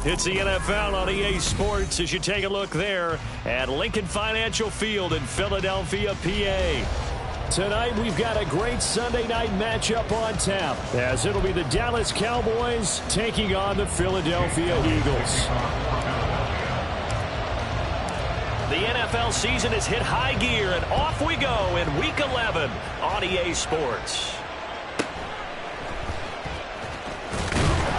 It's the NFL on EA Sports as you take a look there at Lincoln Financial Field in Philadelphia, PA. Tonight we've got a great Sunday night matchup on tap as it'll be the Dallas Cowboys taking on the Philadelphia Eagles. The NFL season has hit high gear and off we go in Week 11 on EA Sports.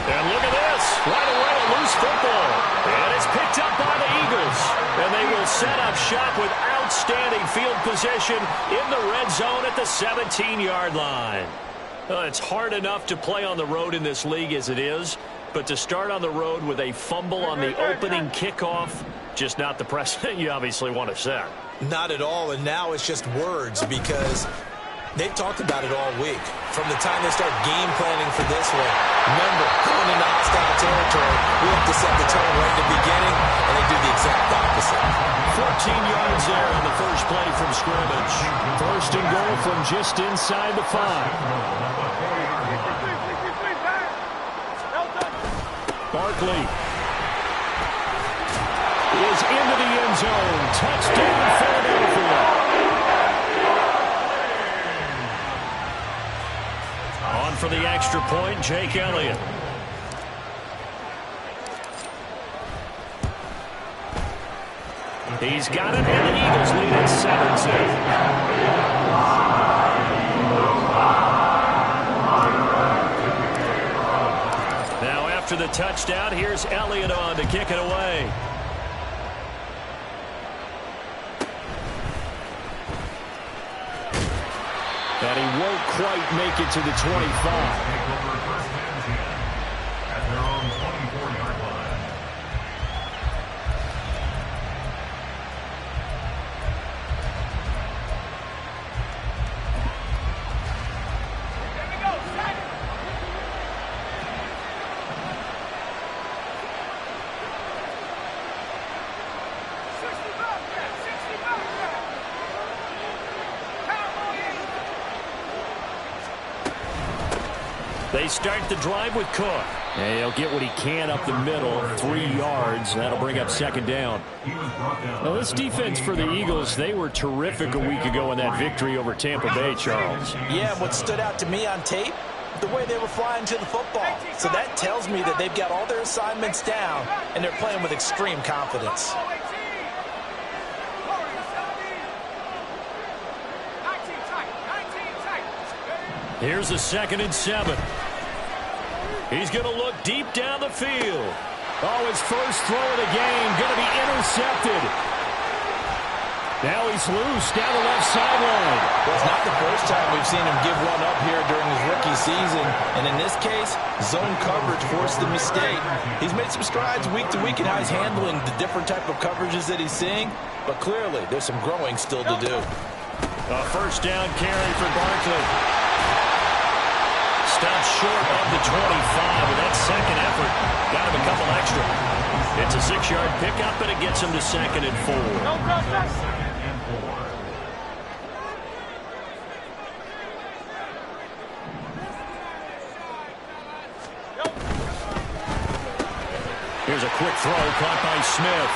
And look at this. Right away, a loose football. And it's picked up by the Eagles. And they will set up shop with outstanding field position in the red zone at the 17-yard line. It's hard enough to play on the road in this league as it is. But to start on the road with a fumble on the opening kickoff, just not the precedent you obviously want to set. Not at all. And now it's just words because they've talked about it all week. From the time they start game planning for this one. Remember, going into hostile territory, we have to set the tone right at the beginning, and they do the exact opposite. 14 yards there on the first play from scrimmage. First and goal from just inside the 5. Barkley is into the end zone. Touchdown, Philadelphia. On for the extra point, Jake Elliott. He's got it, and the Eagles lead at 7-2. Now after the touchdown, here's Elliott on to kick it away. And he won't quite make it to the 25. They start the drive with Cook. And he'll get what he can up the middle, 3 yards. That'll bring up second down. Now, this defense for the Eagles, they were terrific a week ago in that victory over Tampa Bay, Charles. Yeah, what stood out to me on tape, the way they were flying to the football. So that tells me that they've got all their assignments down, and they're playing with extreme confidence. Here's a 2nd and 7. He's going to look deep down the field. Oh, his first throw of the game going to be intercepted. Now he's loose down the left sideline. Well, it's not the first time we've seen him give one up here during his rookie season. And in this case, zone coverage forced the mistake. He's made some strides week to week in how he's handling the different type of coverages that he's seeing. But clearly, there's some growing still to do. A first down carry for Barkley. Stops short of the 25 with that second effort. Got him a couple extra. It's a 6-yard pickup, and it gets him to 2nd and 4. Here's a quick throw caught by Smith.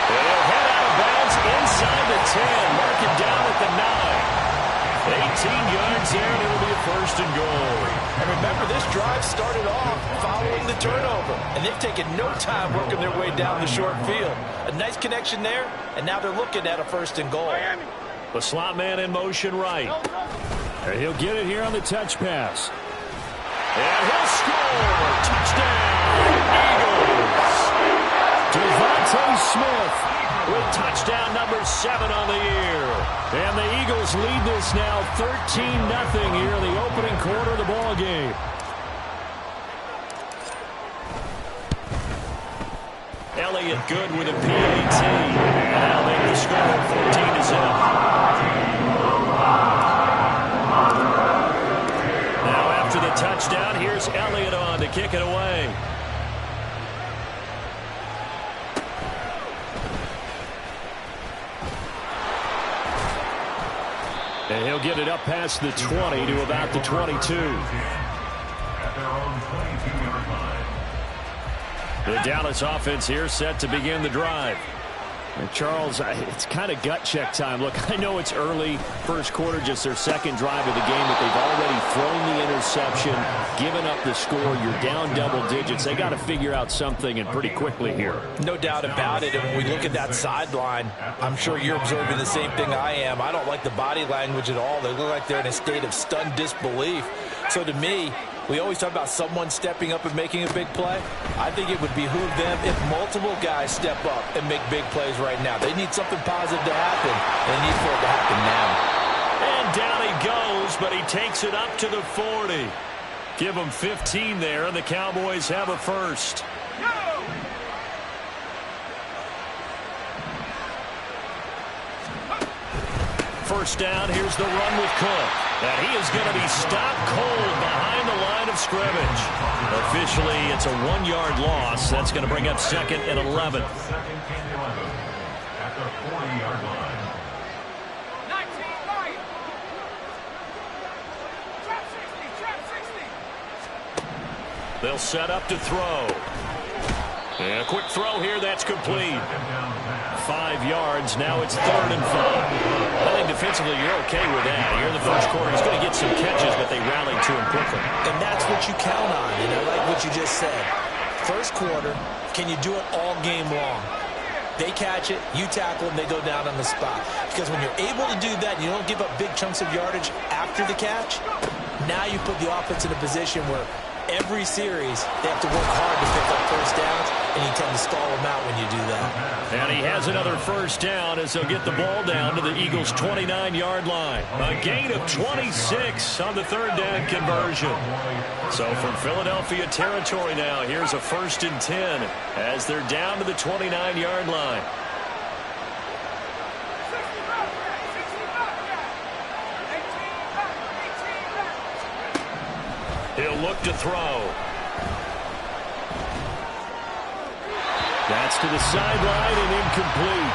And he'll head out of bounds inside the 10. Mark him down at the 9. 18 yards there, and it'll be a 1st and goal. And remember, this drive started off following the turnover. And they've taken no time working their way down the short field. A nice connection there, and now they're looking at a 1st and goal. The slot man in motion right. And he'll get it here on the touch pass. And he'll score! Touchdown, Eagles! Devontae Smith with touchdown number 7 on the year. And the Eagles lead this now 13-0 here in the opening quarter of the ball game. Elliott good with a PAT. And that'll make the score 14-0. Now after the touchdown, here's Elliott on to kick it away. And he'll get it up past the 20 to about the 22. At their own 22-yard line. The Dallas offense here set to begin the drive. And Charles, it's kind of gut check time. Look, I know it's early, first quarter, just their second drive of the game, but they've already thrown the interception, given up the score. You're down double digits. They got to figure out something, and pretty quickly here. No doubt about it. And when we look at that sideline, I'm sure you're observing the same thing I am. I don't like the body language at all. They look like they're in a state of stunned disbelief. So to me, we always talk about someone stepping up and making a big play. I think it would behoove them if multiple guys step up and make big plays right now. They need something positive to happen, and they need for it to happen now. And down he goes, but he takes it up to the 40. Give him 15 there, and the Cowboys have a first. First down, here's the run with Cook. And he is going to be stopped cold behind the line of scrimmage. Officially, it's a 1-yard loss. That's going to bring up 2nd and 11. At the 40-yard line. They'll set up to throw. And a quick throw here, that's complete. 5 yards, now it's 3rd and 5. I think defensively you're okay with that. Here in the first quarter, he's going to get some catches, but they rallied to him quickly. And that's what you count on, and I like what you just said. First quarter, can you do it all game long? They catch it, you tackle them, they go down on the spot. Because when you're able to do that, you don't give up big chunks of yardage after the catch, now you put the offense in a position where every series, they have to work hard to pick up first downs, and you tend to stall them out when you do that. And he has another first down as they'll get the ball down to the Eagles' 29-yard line. A gain of 26 on the 3rd down conversion. So from Philadelphia territory now, here's a 1st and 10 as they're down to the 29-yard line. He'll look to throw. That's to the sideline and incomplete.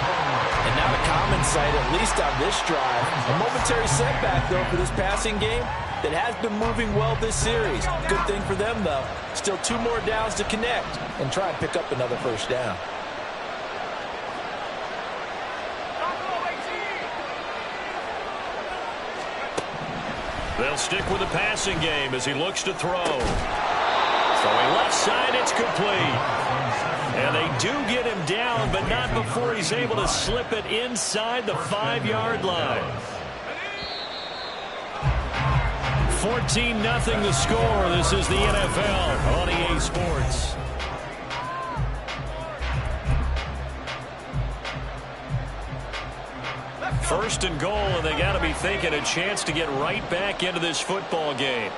And not a common sight, at least on this drive. A momentary setback, though, for this passing game that has been moving well this series. Good thing for them, though. Still 2 more downs to connect and try and pick up another first down. They'll stick with the passing game as he looks to throw. Throwing left side, it's complete. And they do get him down, but not before he's able to slip it inside the 5-yard line. 14-0 the score. This is the NFL on EA Sports. First and goal, and they got to be thinking a chance to get right back into this football game.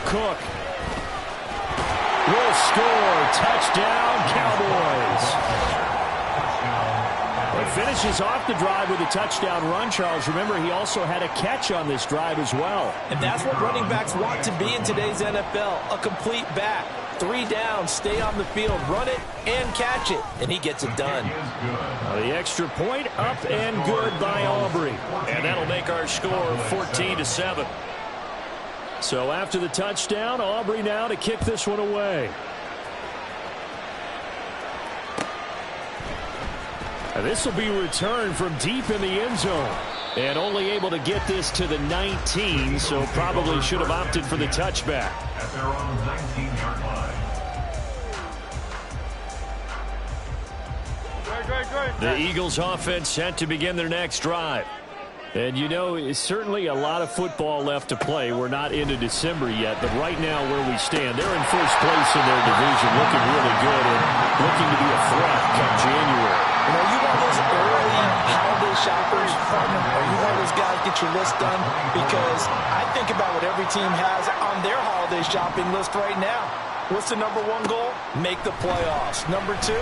Cook will score. Touchdown, Cowboys. He finishes off the drive with a touchdown run, Charles. Remember, he also had a catch on this drive as well. And that's what running backs want to be in today's NFL, a complete back. 3 downs, stay on the field, run it, and catch it. And he gets it done. The extra point up and good by Aubrey. And that'll make our score 14-7. So after the touchdown, Aubrey now to kick this one away. And this will be returned from deep in the end zone. And only able to get this to the 19, so probably should have opted for the touchback. At their own 19-yard line. The Eagles offense set to begin their next drive. And you know, it's certainly a lot of football left to play. We're not into December yet, but right now where we stand, they're in first place in their division, looking really good and looking to be a threat come January. You know, you one of those early holiday shoppers, partner? Are you one of those guys get your list done? Because I think about what every team has on their holiday shopping list right now. What's the number 1 goal? Make the playoffs. Number 2,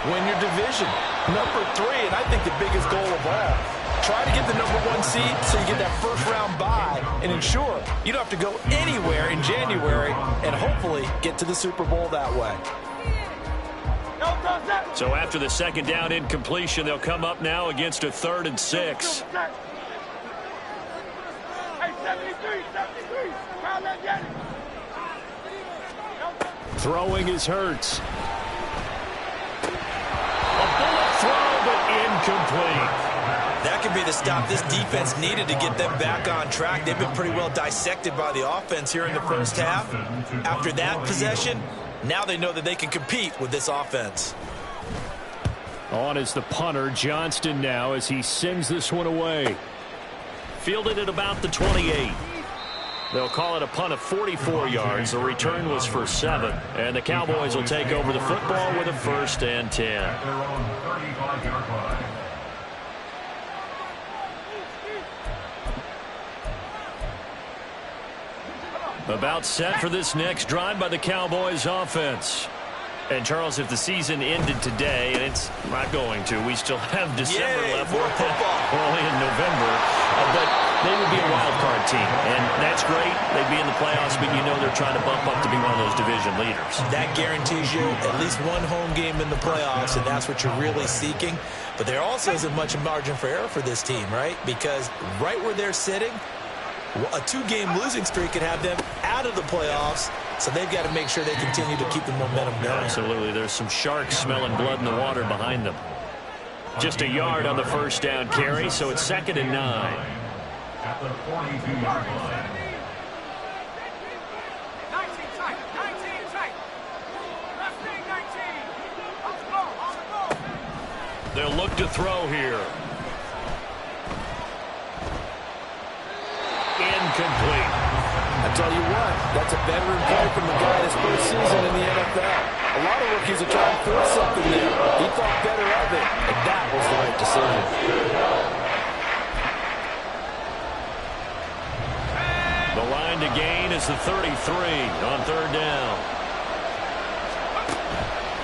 win your division. Number 3, and I think the biggest goal of all, try to get the number 1 seed so you get that first-round bye and ensure you don't have to go anywhere in January and hopefully get to the Super Bowl that way. So after the second down incompletion, they'll come up now against a 3rd and 6. Hey, 73, 73. Throwing is Hurts. A bullet throw, but incomplete. That could be the stop this defense needed to get them back on track. They've been pretty well dissected by the offense here in the first half. After that possession, now they know that they can compete with this offense. On is the punter, Johnston, now as he sends this one away. Fielded at about the 28. They'll call it a punt of 44 yards. The return was for 7. And the Cowboys will take over the football with a 1st and 10. Their own 35-yard line. About set for this next drive by the Cowboys offense. And, Charles, if the season ended today, and it's not going to, we still have December left. More football. We're only in November. But they would be a wild card team. And that's great. They'd be in the playoffs, but you know they're trying to bump up to be one of those division leaders. That guarantees you at least one home game in the playoffs, and that's what you're really seeking. But there also isn't much margin for error for this team, right? Because right where they're sitting, a 2-game losing streak could have them out of the playoffs, so they've got to make sure they continue to keep the momentum going. Absolutely. There's some sharks smelling blood in the water behind them. Just a yard on the first down carry, so it's 2nd and 9. At the 42-yard line. 19 tight. Left wing 19. On the ball. They'll look to throw here. Incomplete. I tell you what, that's a veteran play from the guy his first season in the NFL. A lot of rookies are trying to force something there. He thought better of it, and that was the right decision. The line to gain is the 33 on 3rd down.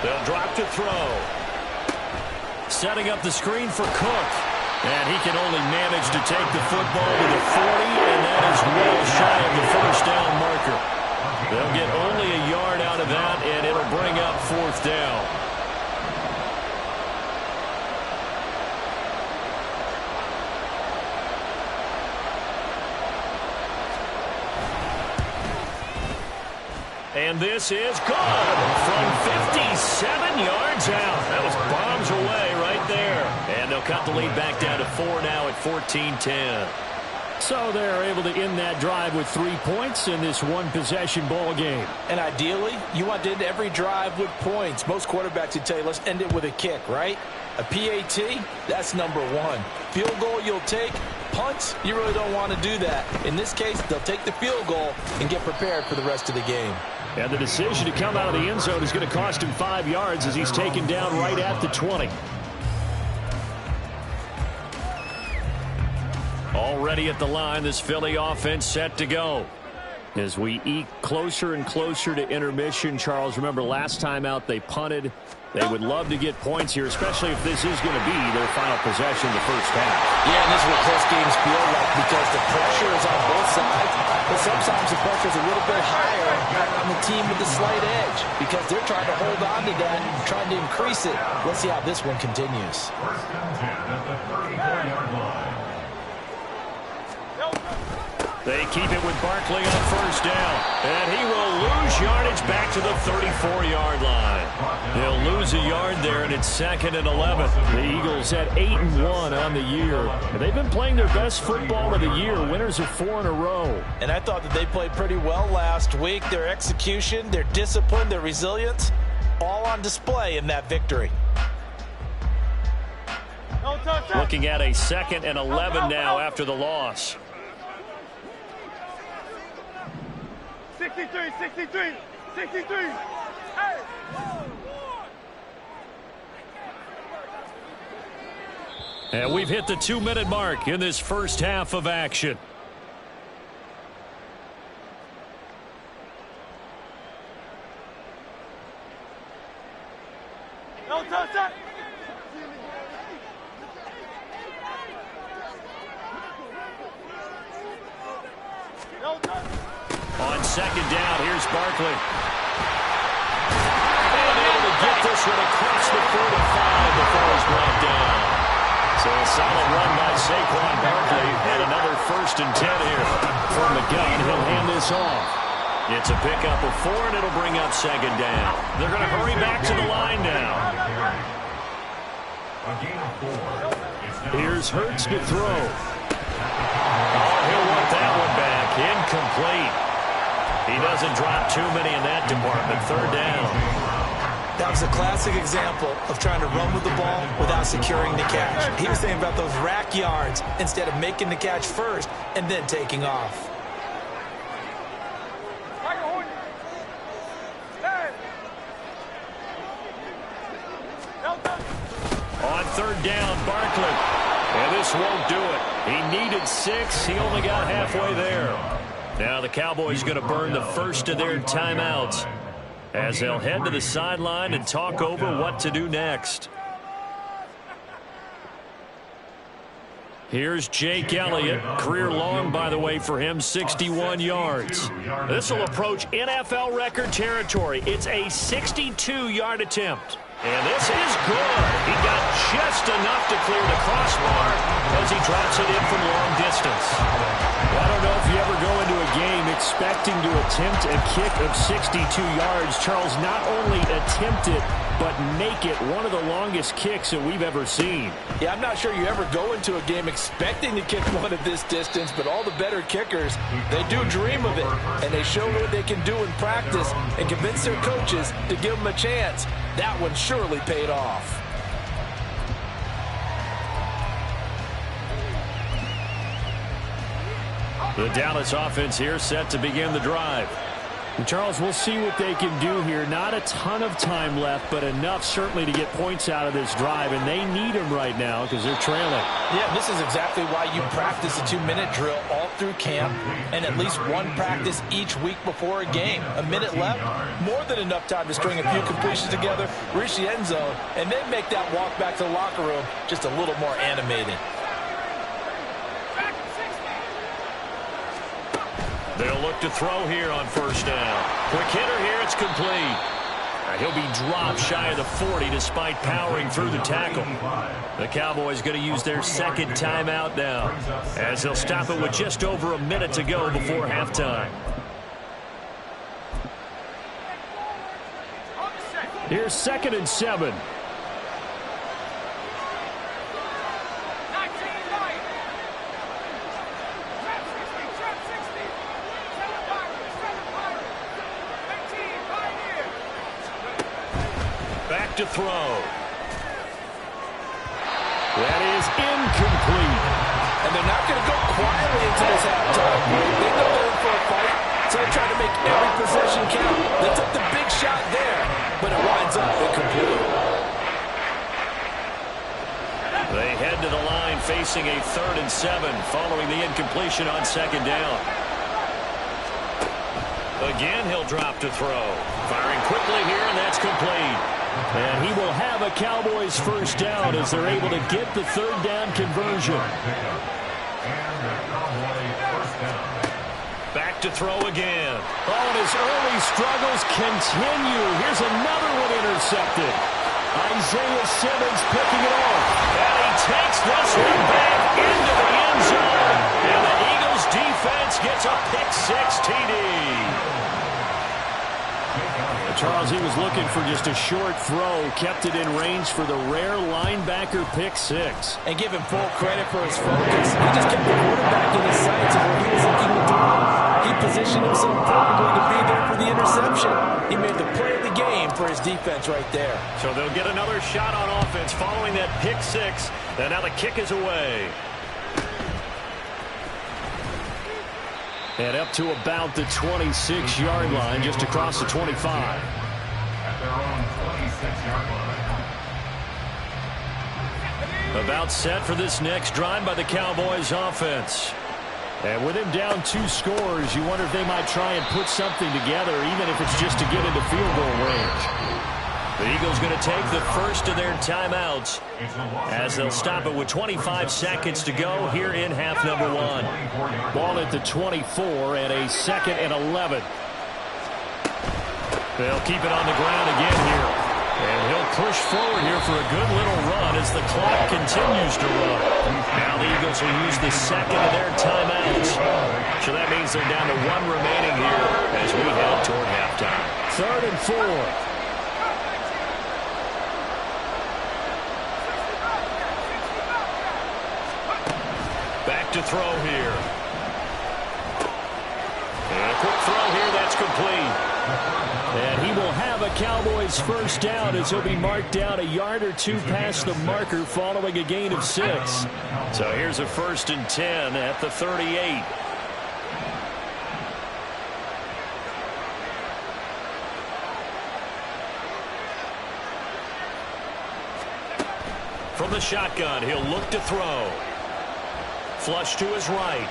They'll drop to throw. Setting up the screen for Cook. And he can only manage to take the football to the 40, and that is well shy of the first down marker. They'll get only a yard out of that, and it'll bring up 4th down. And this is good from 57 yards out. That was bombs away right there. And they'll cut the lead back down to 4 now at 14-10. So they're able to end that drive with 3 points in this one-possession ball game. And ideally, you want to end every drive with points. Most quarterbacks would tell you, let's end it with a kick, right? A PAT, that's number 1. Field goal you'll take. Punts, you really don't want to do that. In this case, they'll take the field goal and get prepared for the rest of the game. And the decision to come out of the end zone is going to cost him 5 yards as he's taken down right at the 20. Already at the line, this Philly offense set to go. As we eke closer and closer to intermission, Charles, remember last time out they punted. They would love to get points here, especially if this is going to be their final possession of the first half. Yeah, and this is what close games feel like because the pressure is on both sides, but sometimes the pressure is a little bit higher on the team with the slight edge because they're trying to hold on to that and trying to increase it. Let's see how this one continues. 1st and 10 at the 34-yard line. They keep it with Barkley on 1st down. And he will lose yardage back to the 34-yard line. They'll lose a yard there, and it's 2nd and 11. The Eagles at 8-1 on the year. And they've been playing their best football of the year, winners of 4 in a row. And I thought that they played pretty well last week. Their execution, their discipline, their resilience, all on display in that victory. Looking at a 2nd and 11 now after the loss. 63. Hey! And we've hit the 2-minute mark in this first half of action. No touch that! On 2nd down, here's Barkley. And able to get this one across the 45 before he's brought down. So a solid run by Saquon Barkley. And another 1st and 10 here from the gun. He'll hand this off. It's a pickup of 4, and it'll bring up second down. They're going to hurry back to the line now. A gain of 4. Here's Hurts to throw. Oh, he'll want that one back. Incomplete. He doesn't drop too many in that department. Third down. That was a classic example of trying to run with the ball without securing the catch. He was thinking about those rack yards instead of making the catch first and then taking off. On third down, Barkley. And this won't do it. He needed 6. He only got halfway there. Now the Cowboys going to burn the first of their timeouts as they'll head to the sideline and talk over what to do next. Here's Jake Elliott. Career long, by the way, for him, 61 yards. This will approach NFL record territory. It's a 62-yard attempt. And this is good. He got just enough to clear the crossbar as he drops it in from long distance. Well, I don't know if you ever go into a game expecting to attempt a kick of 62 yards. Charles, not only attempt it, but make it one of the longest kicks that we've ever seen. Yeah, I'm not sure you ever go into a game expecting to kick one at this distance, but all the better kickers, they do dream of it, and they show what they can do in practice and convince their coaches to give them a chance. That one surely paid off. The Dallas offense here set to begin the drive. And Charles, we'll see what they can do here. Not a ton of time left, but enough certainly to get points out of this drive, and they need them right now because they're trailing. Yeah, this is exactly why you practice a 2-minute drill all through camp and at least one practice each week before a game. A minute left, more than enough time to string a few completions together, reach the end zone, and then make that walk back to the locker room just a little more animated. They'll look to throw here on first down. Quick hitter here, it's complete. He'll be dropped shy of the 40 despite powering through the tackle. The Cowboys going to use their second timeout now as they'll stop it with just over a minute to go before halftime. Here's 2nd and 7. To throw. That is incomplete. And they're not going to go quietly into this halftime. They know they're in for a fight, so they try to make every possession count. They took the big shot there, but it winds up incomplete. They head to the line facing a 3rd and 7 following the incompletion on second down. Again, he'll drop to throw. Firing quickly here, and that's complete. And he will have a Cowboys first down as they're able to get the 3rd down conversion. Back to throw again. Oh, and his early struggles continue. Here's another one intercepted. Isaiah Simmons picking it off. And he takes this one back into the end zone. And the Eagles defense gets a pick-6 TD. Charles, he was looking for just a short throw, kept it in range for the rare linebacker pick-6. And give him full credit for his focus. He just kept the quarterback in his sights of where he was looking to throw. He positioned himself perfectly to be there for the interception. He made the play of the game for his defense right there. So they'll get another shot on offense following that pick-6. And now the kick is away. And up to about the 26-yard line, just across the 25. At their own 26-yard line. About set for this next drive by the Cowboys offense. And with him down 2 scores, you wonder if they might try and put something together, even if it's just to get into field goal range. The Eagles going to take the first of their timeouts as they'll stop it with 25 seconds to go here in half number 1. Ball at the 24 and a 2nd and 11. They'll keep it on the ground again here. And he'll push forward here for a good little run as the clock continues to run. Now the Eagles will use the second of their timeouts. So that means they're down to one remaining here as we head toward halftime. 3rd and 4. Back to throw here. And a quick throw here, that's complete. And he will have a Cowboys first down as he'll be marked down a yard or two past the marker following a gain of 6. So here's a 1st and 10 at the 38. From the shotgun, he'll look to throw. Flush to his right.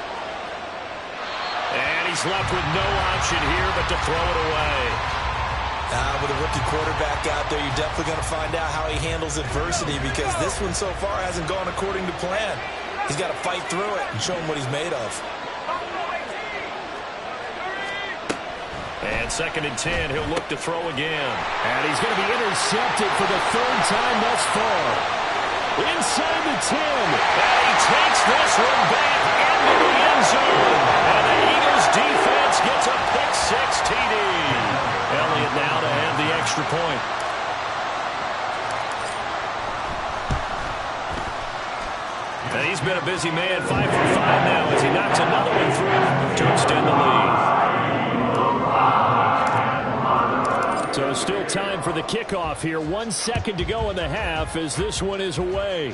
And he's left with no option here but to throw it away. With a rookie quarterback out there, you're definitely going to find out how he handles adversity because this one so far hasn't gone according to plan. He's got to fight through it and show him what he's made of. And 2nd and 10, he'll look to throw again. And he's going to be intercepted for the 3rd time thus far. Inside the 10. And he takes this one back into the end zone. And the Eagles defense gets a pick-6 TD. Elliott now to have the extra point. And he's been a busy man, 5 for 5 now as he knocks another one through to extend the lead. So still time for the kickoff here. 1 second to go in the half as this one is away.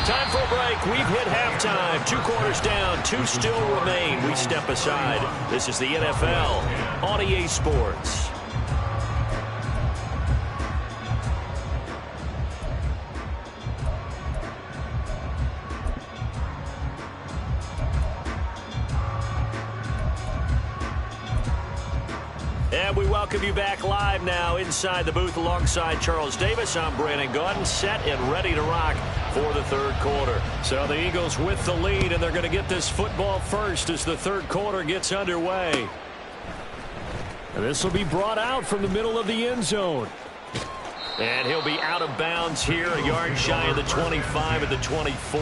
Time for a break. We've hit halftime. 2 quarters down. 2 still remain. We step aside. This is the NFL on EA Sports. And we welcome you back live now inside the booth alongside Charles Davis. I'm Brandon Gaudin, set and ready to rock for the 3rd quarter. So the Eagles with the lead, and they're going to get this football first as the 3rd quarter gets underway. And this will be brought out from the middle of the end zone. And he'll be out of bounds here, a yard shy of the 25 at the 24.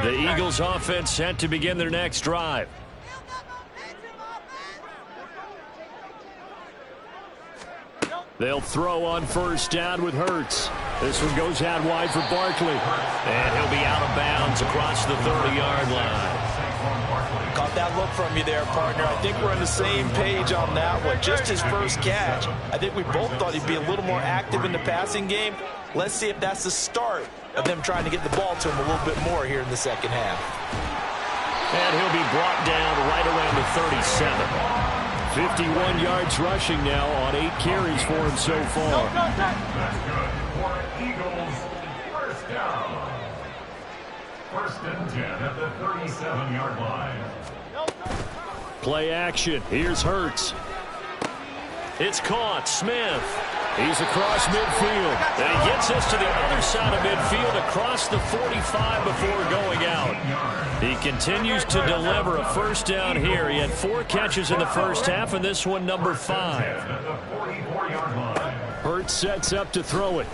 The Eagles offense set to begin their next drive. They'll throw on 1st down with Hurts. This one goes out wide for Barkley. And he'll be out of bounds across the 30-yard line. Caught that look from you there, partner. I think we're on the same page on that one. Just his first catch. I think we both thought he'd be a little more active in the passing game. Let's see if that's the start of them trying to get the ball to him a little bit more here in the 2nd half. And he'll be brought down right around the 37. 51 yards rushing now on 8 carries for him so far. Eagles, 1st down. 1st and 10 at the 37-yard line. Play action. Here's Hurts. It's caught. Smith. He's across midfield. And he gets us to the other side of midfield across the 45 before going out. He continues to deliver a 1st down here. He had 4 catches in the 1st half, and this one number 5. Hurts sets up to throw it.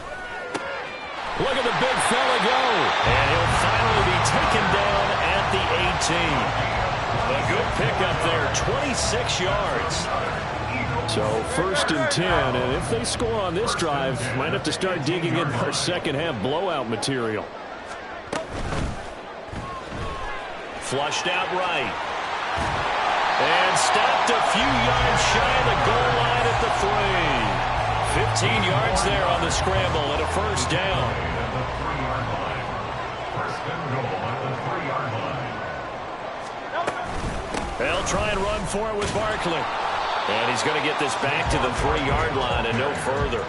Look at the big fella go. And he'll finally be taken down at the 18. A good pickup there, 26 yards. So 1st and 10, and if they score on this drive, might have to start digging in our 2nd half blowout material. Flushed out right. And stopped a few yards shy of the goal line at the 3. 15 yards there on the scramble and a 1st down. They'll try and run for it with Barkley. And he's going to get this back to the 3-yard line and no further.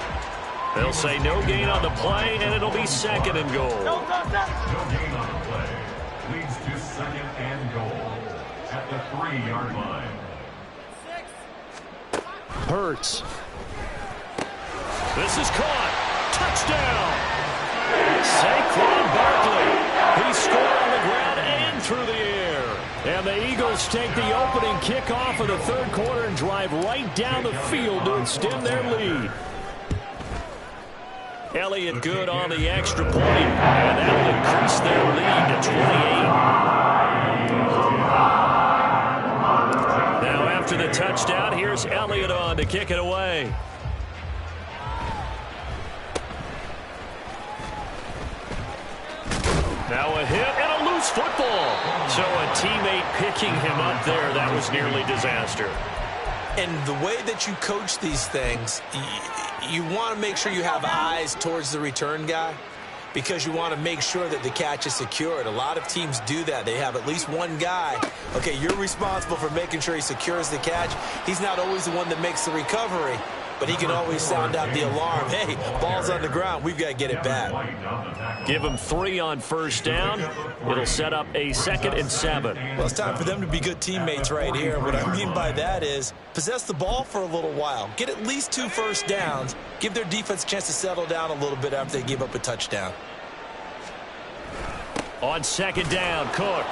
They'll say no gain on the play, and it'll be 2nd and goal. No gain on the play. Leads to 2nd and goal at the 3-yard line. Hurts. This is caught. Touchdown. Saquon Barkley. He scored on the ground and through the air. And the Eagles take the opening kickoff of the third quarter and drive right down the field to extend their lead. Elliott good on the extra point, and that will increase their lead to 28. Now after the touchdown, here's Elliott on to kick it away. Now a hit and a loose football. So a teammate picking him up there, that was nearly disaster. And the way that you coach these things, you want to make sure you have eyes towards the return guy because you want to make sure that the catch is secured. A lot of teams do that. They have at least one guy. Okay, you're responsible for making sure he secures the catch. He's not always the one that makes the recovery, but he can always sound out the alarm. Hey, ball's on the ground. We've got to get it back. Give him 3 on first down. It'll set up a 2nd and 7. Well, it's time for them to be good teammates right here. What I mean by that is possess the ball for a little while. Get at least 2 first downs. Give their defense a chance to settle down a little bit after they give up a touchdown. On 2nd down, Cook.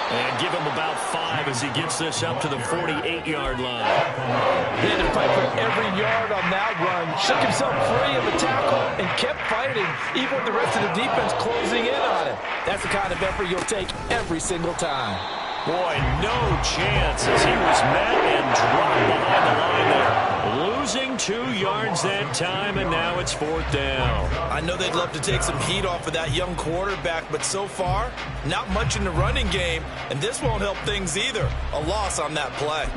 And give him about 5 as he gets this up to the 48-yard line. He had to fight for every yard on that run. Shook himself free of the tackle and kept fighting, even with the rest of the defense closing in on him. That's the kind of effort you'll take every single time. Boy, no chance as he was met and dropped behind the line there. Losing 2 yards that time, and now it's 4th down. I know they'd love to take some heat off of that young quarterback, but so far, not much in the running game, and this won't help things either. A loss on that play.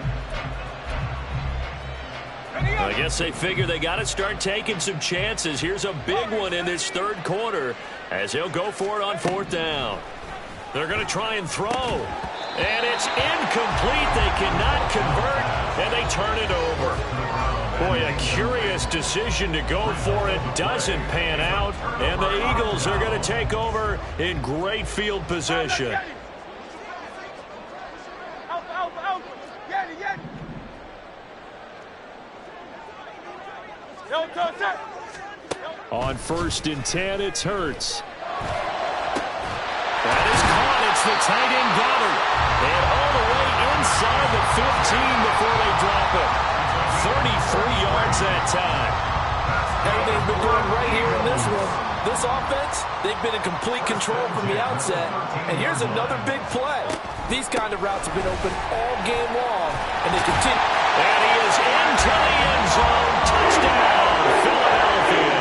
I guess they figure they got to start taking some chances. Here's a big one in this third quarter as he'll go for it on 4th down. They're going to try and throw. And it's incomplete. They cannot convert, and they turn it over. Boy, a curious decision to go for it. Doesn't pan out, and the Eagles are going to take over in great field position. On 1st and 10, it's Hurts. That is caught. It's the tight end Goddard. And all the way inside the 15 before they drop it. 33 yards that time. Everything's been going right here in this one. This offense, they've been in complete control from the outset. And here's another big play. These kind of routes have been open all game long, and they continue. And he is into the end zone. Touchdown, Philadelphia.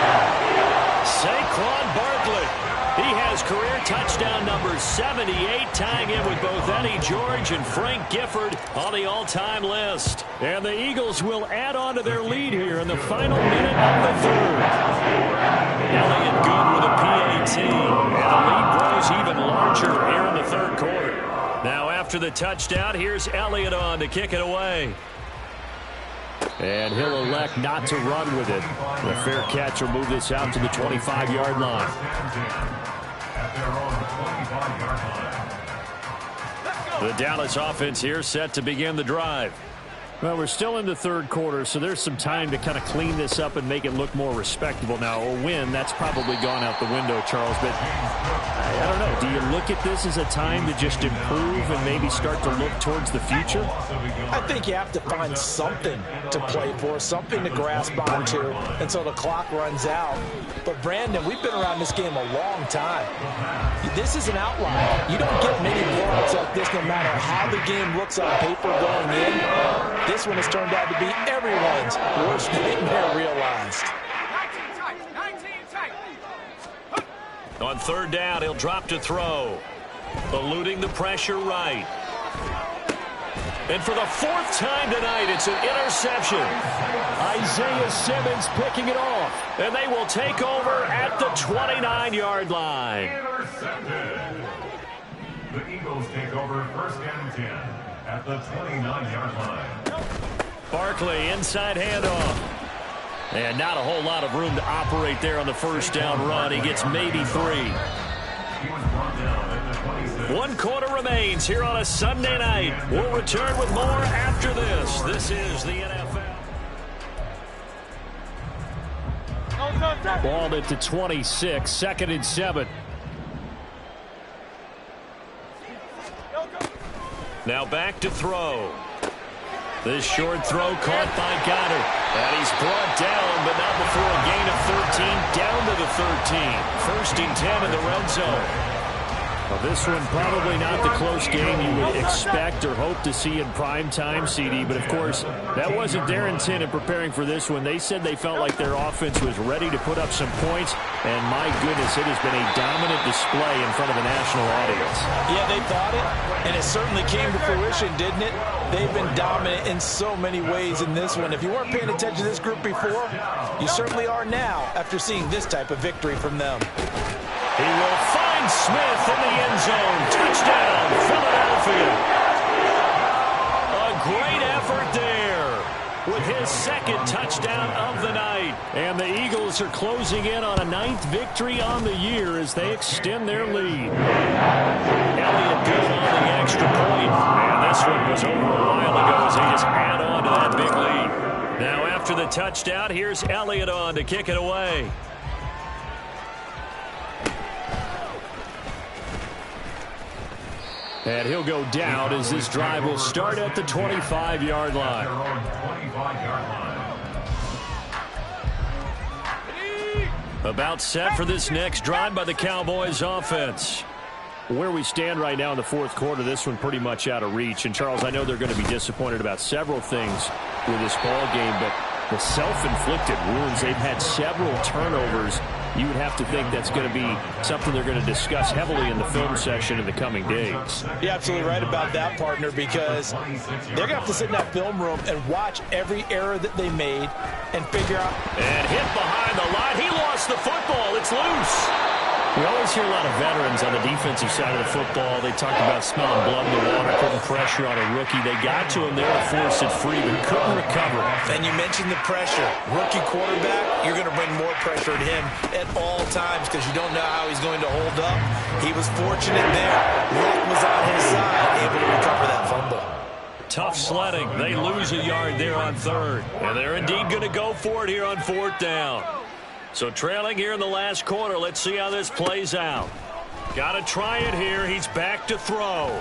Saquon Barkley. He has career touchdown number 78, tying in with both Eddie George and Frank Gifford on the all-time list. And the Eagles will add on to their lead here in the final minute of the third. Elliott good with a PAT, and the lead grows even larger here in the third quarter. Now after the touchdown, here's Elliott on to kick it away. And he'll elect not to run with it. The fair catch will move this out to the 25-yard line. The Dallas offense here set to begin the drive. Well, we're still in the third quarter, so there's some time to kind of clean this up and make it look more respectable. Now, a win, that's probably gone out the window, Charles, but I don't know. Do you look at this as a time to just improve and maybe start to look towards the future? I think you have to find something to play for, something to grasp onto until the clock runs out. But, Brandon, we've been around this game a long time. This is an outlier. You don't get many blowouts like this no matter how the game looks on paper going in. This one has turned out to be everyone's worst nightmare realized. 19 tight. On 3rd down, he'll drop to throw. Eluding the pressure right. And for the 4th time tonight, it's an interception. Isaiah Simmons picking it off. And they will take over at the 29-yard line. Intercepted. The Eagles take over 1st and 10 at the 29-yard line. Barkley, inside handoff. And not a whole lot of room to operate there on the 1st down run. He gets maybe 3. He was brought down at the 26. 1 quarter remains here on a Sunday night. We'll return with more after this. This is the NFL. Ball at the 26, 2nd and 7. Now back to throw. This short throw caught by Goddard. And he's brought down, but not before a gain of 13, down to the 13. 1st and 10 in the red zone. Well, this one probably not the close game you would expect or hope to see in prime time, CD. But, of course, that wasn't their intent in preparing for this one. They said they felt like their offense was ready to put up some points. And, my goodness, it has been a dominant display in front of a national audience. Yeah, they thought it, and it certainly came to fruition, didn't it? They've been dominant in so many ways in this one. If you weren't paying attention to this group before, you certainly are now after seeing this type of victory from them. He will find Smith in the end zone. Touchdown, Philadelphia. A great effort there with his 2nd touchdown of the night. And the Eagles are closing in on a 9th victory on the year as they extend their lead. Elliott good on the extra point. And this one was over a while ago as they just add on to that big lead. Now after the touchdown, here's Elliott on to kick it away. And he'll go down as this drive will start at the 25-yard line. About set for this next drive by the Cowboys offense. Where we stand right now in the 4th quarter, this one pretty much out of reach. And, Charles, I know they're going to be disappointed about several things with this ball game, but the self-inflicted wounds, they've had several turnovers. You would have to think that's going to be something they're going to discuss heavily in the film session in the coming days. You're absolutely right about that, partner, because they're going to have to sit in that film room and watch every error that they made and figure out. And hit behind the line. He lost the football. It's loose. We always hear a lot of veterans on the defensive side of the football. They talk about smelling blood in the water, putting pressure on a rookie. They got to him there to force it free, but couldn't recover. And you mentioned the pressure. Rookie quarterback, you're going to bring more pressure at him at all times because you don't know how he's going to hold up. He was fortunate there. Luck was on his side, able to recover that fumble. Tough sledding. They lose a yard there on 3rd. And they're indeed going to go for it here on 4th down. So trailing here in the last quarter. Let's see how this plays out. Got to try it here. He's back to throw.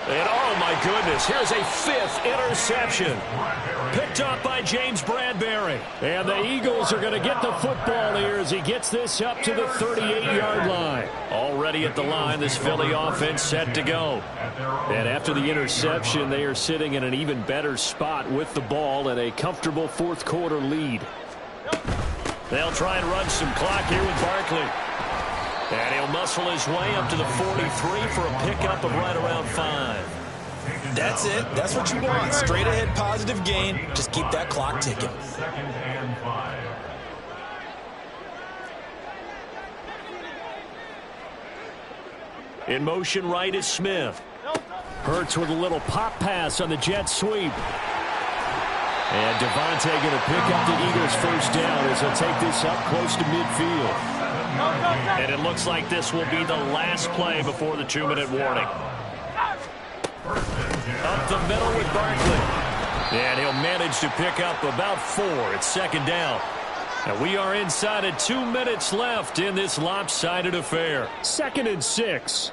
And oh my goodness, here's a 5th interception. Picked up by James Bradbury. And the Eagles are going to get the football here as he gets this up to the 38-yard line. Already at the line, this Philly offense set to go. And after the interception, they are sitting in an even better spot with the ball and a comfortable 4th quarter lead. They'll try and run some clock here with Barkley. And he'll muscle his way up to the 43 for a pickup of right around 5. That's it. That's what you want. Straight ahead positive gain. Just keep that clock ticking. 2nd and 5. In motion right is Smith. Hurts with a little pop pass on the jet sweep. And Devontae going to pick up the Eagles' 1st down as he'll take this up close to midfield. And it looks like this will be the last play before the 2-minute warning. Up the middle with Barkley. And he'll manage to pick up about 4. It's 2nd down. And we are inside of 2 minutes left in this lopsided affair. 2nd and 6.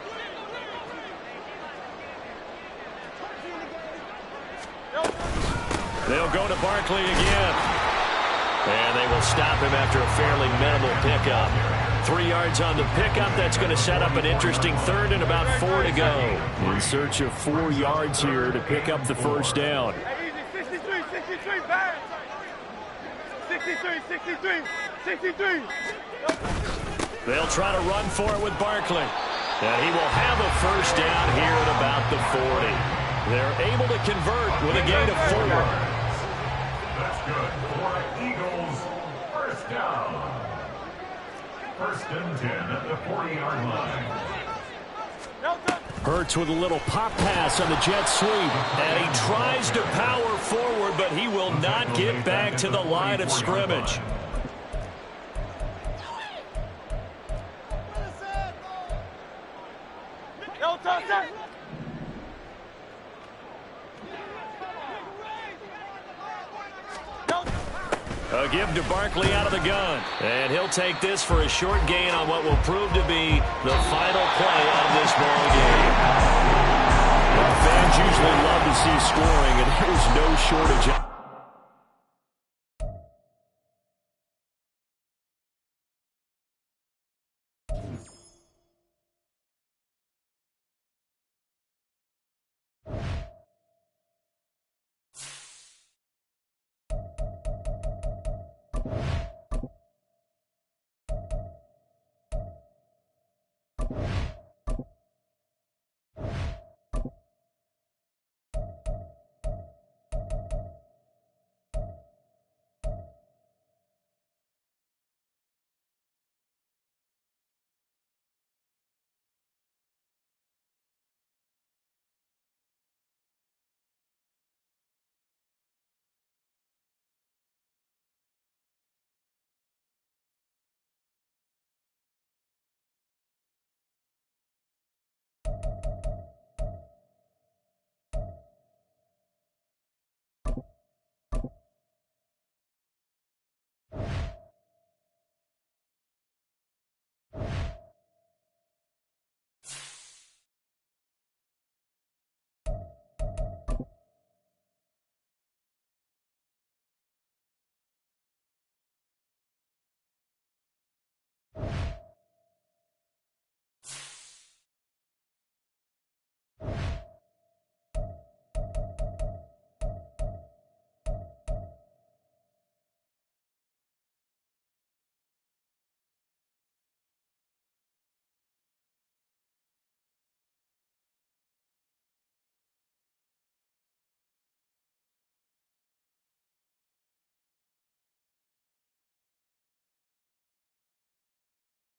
They'll go to Barkley again. And they will stop him after a fairly minimal pickup. 3 yards on the pickup. That's going to set up an interesting 3rd and about 4 to go. In search of 4 yards here to pick up the 1st down. 63. They'll try to run for it with Barkley. And he will have a 1st down here at about the 40. They're able to convert with a gain of 4. That's good for Eagles. 1st down. 1st and 10 at the 40-yard line. Hurts with a little pop pass on the jet sweep. And he tries to power forward, but he will not get back to the line of scrimmage. A give to Barkley out of the gun. And he'll take this for a short gain on what will prove to be the final play of this ball game. Well, fans usually love to see scoring, and there's no shortage of